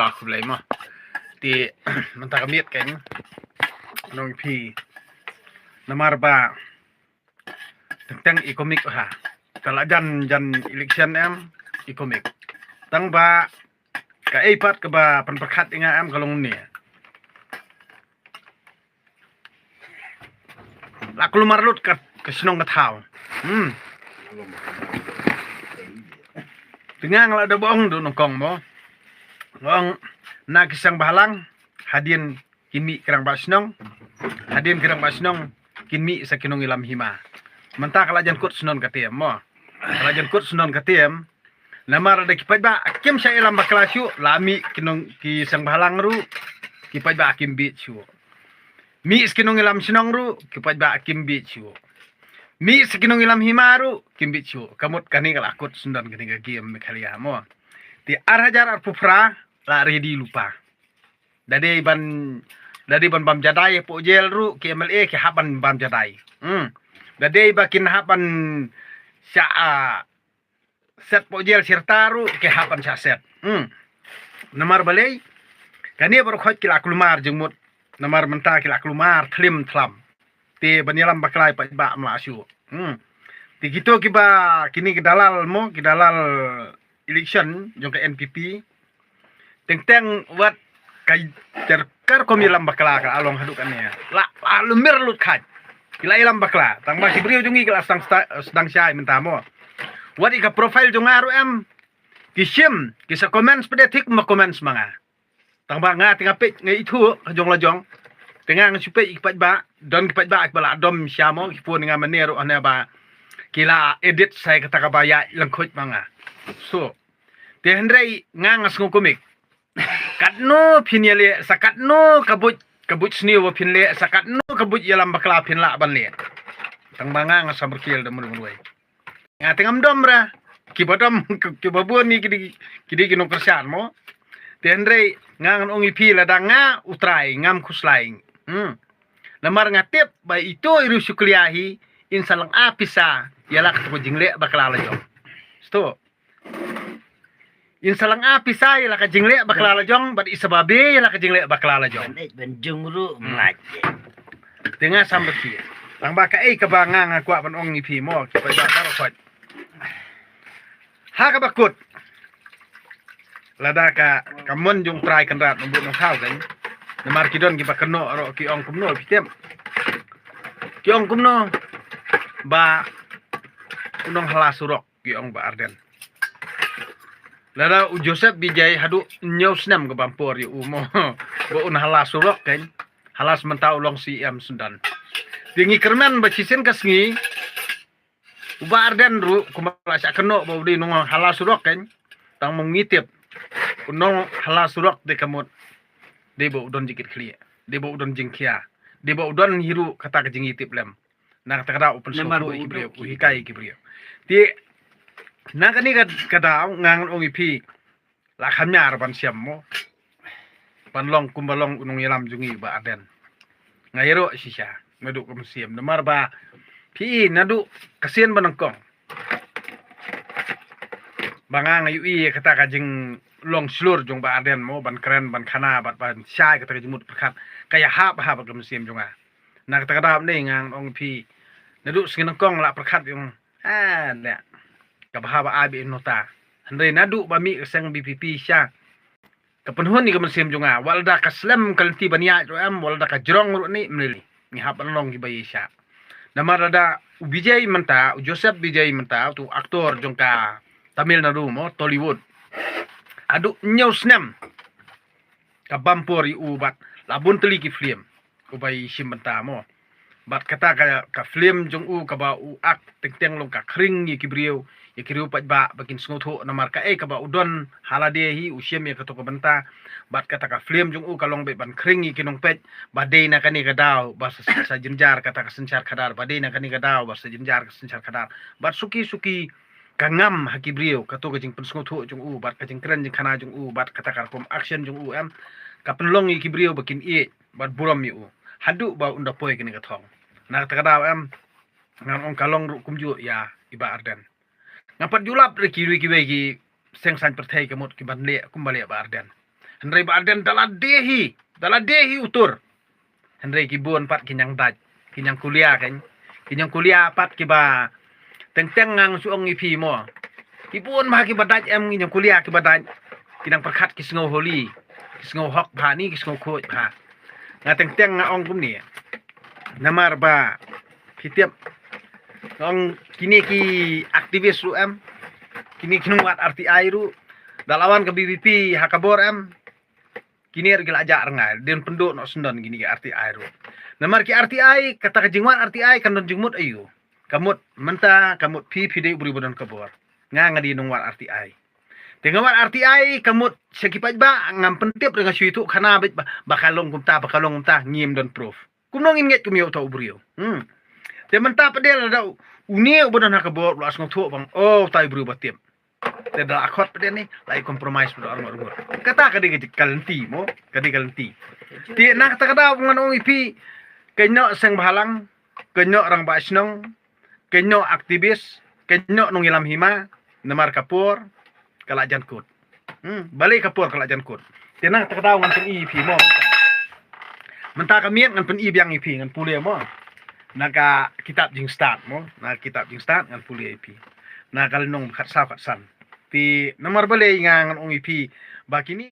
tak boleh mah di mentah kamiat kan nong pi namar ba tentang ikomik ha kalau jan election em ikomik tang ba ka eipat ke ba penperkat inga em kalau ni la keluar lut ke senong ke tau Tengang lah ada bohong tu nongkong mo. Ngong nak kisang bahalang hadin kimi kerang basnong. Hadin kerang basnong kimi sa kinong ilam hima. Mentah kalau jan kut sunon katiem mo. Kalau jan kut sunon katiem namar ada kipai ba akim sa ilam baklasyu lami kinong kisang bahalang ru kipai ba akim bichu. Mi kinong ilam sinong ru kipai ba akim bichu. Mi sekinong ilam himaru kimbichu kamut kani kala akut sundan kani game mekalia mo ti arhajar arpufra la redi lupa dadi ban bam jadai po jel ru ki MLA ki haban bam jadai dadi bakin haban sa set po jel sirtaru ki haban sa set namar balai kani baru khot kila klumar jengmut namar mentah kila klumar thlim thlam ti banyalam baklai pa ba mlasyu ti gitu kiba kini kedalal mo kedalal election jong ke NPP teng wat kai terkar komilam bakla ka along haduk ane la lumir lut khat kila ilam bakla tang masih brio jongi kila sedang syai mentamo wat ika profile jong aru em kisim kisa comments pedetik ma comments manga tang ba nga tinga page ngai itu jong lajong tengah supaya ikat ba don ikat ba bala dom siamo kipun dengan menero ane ba kila edit saya kata kabaya lengkut manga so te hendrai ngangas ngomik katno pinile sakatno kabut sni wo pinle sakatno kabut yalam bakla pinla banle tang banga ngas berkil dem mulai ngatengam domra kibadam kibabun ni kidi kinong kersan mo te hendrai ngangan ongi pila danga utrai ngam kuslaing lamar ngatip ba itu iru sukliahi insalang apisa yala ketemu jingle bakla lajo sto insalang apisa yala ka jingle bakla lajong bad isababe yala ka jingle bakla lajong ben jungru mlaj tengah sambeti lang baka ka banga ngakwa ban ong ipi mo kipai ba taro kwat ha ka bakut lada ka kamon jung try kanrat nombut nong khau kan namar kidon ki bakno ro ki ong kumno pitem ki ong kumno ba unong halasurok ki ong ba arden lada u Joseph bijay hadu nyaw snam ke bampor yu umo ba un halasurok kan halas mentau long si em sundan dingi kermen ba cisen kasngi ba arden ru kumala sa keno ba di nong halasurok kan tang mengitip unong halasurok de kamut debo udon jikit klia debo udon jingkia debo udon hiru kata ke jingi tiplem na kata kada open source ibriyo hikai ibriyo ti na kani kada ngang ongi pi la khamyar ban siam mo panlong kumbalong unong yalam jungi ba aden ngayro sisa ngadu kum siam namar ba pi nadu kasien banangkong banga ngayu i kata ka jing long slur jong ba aden mo ban keren ban khana ban syai kata jemut perkat kaya hap ke musim jonga nak kata kadap ni ngang ong pi nadu sing kong la perkat yung ne ka bahaba abi nota andre nadu ba mi sang BPP sya kapenhun ni ke musim jonga walda ka slam kalti bania ro am walda ka jrong ro ni mlili ni hap long gi bayi sya namarada Vijay menta Joseph Vijay menta tu aktor jongka Tamil Nadu mo Tollywood adu nyaw snem kabampori ubat labun teli ki film ubai simbenta mo bat kata ka film jong u ka ba u ak teng long ka kring yi kibriu pat ba bakin sngoto namar ka ka ba udon halade hi usiem ya kato ka benta bat kata ka film jong u ka long be ban kring yi kinong pet badai na kani ka daw ba sa jinjar kata ka sencar kadar badai na kani ka daw ba sa jinjar ka sencar kadar bat suki kangam hakibrio kato kajing pensngoto jong u bat kajing keren jing kana jong u bat kata karkom action jong u em kapenlong ikibrio bakin i bat buram yu hadu ba unda poy kini kathong na kata kada em ngan ong kalong ru kumju ya iba arden ngapat julap re kiwi ki sengsan perthai kemut ki banle kumbale ba arden Henry badan daladehi utur. Henry kibun pat kinyang daj, kinyang kuliah kan. Kinyang kuliah pat kiba teng-teng ngang suong ipi mo. Kibun mah kiba daj kinyang kuliah kiba daj. Kinang perkat kisngo holi, kisngo hok bha ni kisngo khoj bha. Nga teng-teng nga ong kum ni. Namar ba kitiap ong kini ki aktivis ru kini kinungat RTI ru dalawan ke BBP hakabor kini regil ajak rengai den penduk nok sendon gini ke RTI ru namar ki RTI kata kejingwan RTI kan don jengmut ayu kamut menta kamut pide buri bodon kabor ngadi nungwat RTI tengawat RTI kamut sekipaj ba ngam pentip dengan suitu kana bakalong kumta ngim don proof kumnong inget kumiyo tau buriyo te menta pedel ada unie bodon hakabor lu asngok tu bang oh tai buri batip te da akot pedel ni lai compromise bodo orang kata kadi kalenti mo kadi kalenti ti nak kata ngan ong ipi kenyo seng bahalang kenyo orang basnong kenyo aktivis kenyo nong ilam hima namar kapur kalajan kut balik kapur kalajan kut ti nak kata ngan pen ipi mo menta kamiet ngan pen ibyang ipi ngan pule mo naka kitab jing start mo na kitab jing start ngan pule ipi na kalinong kat san ti namar bale ngan ong ipi bakini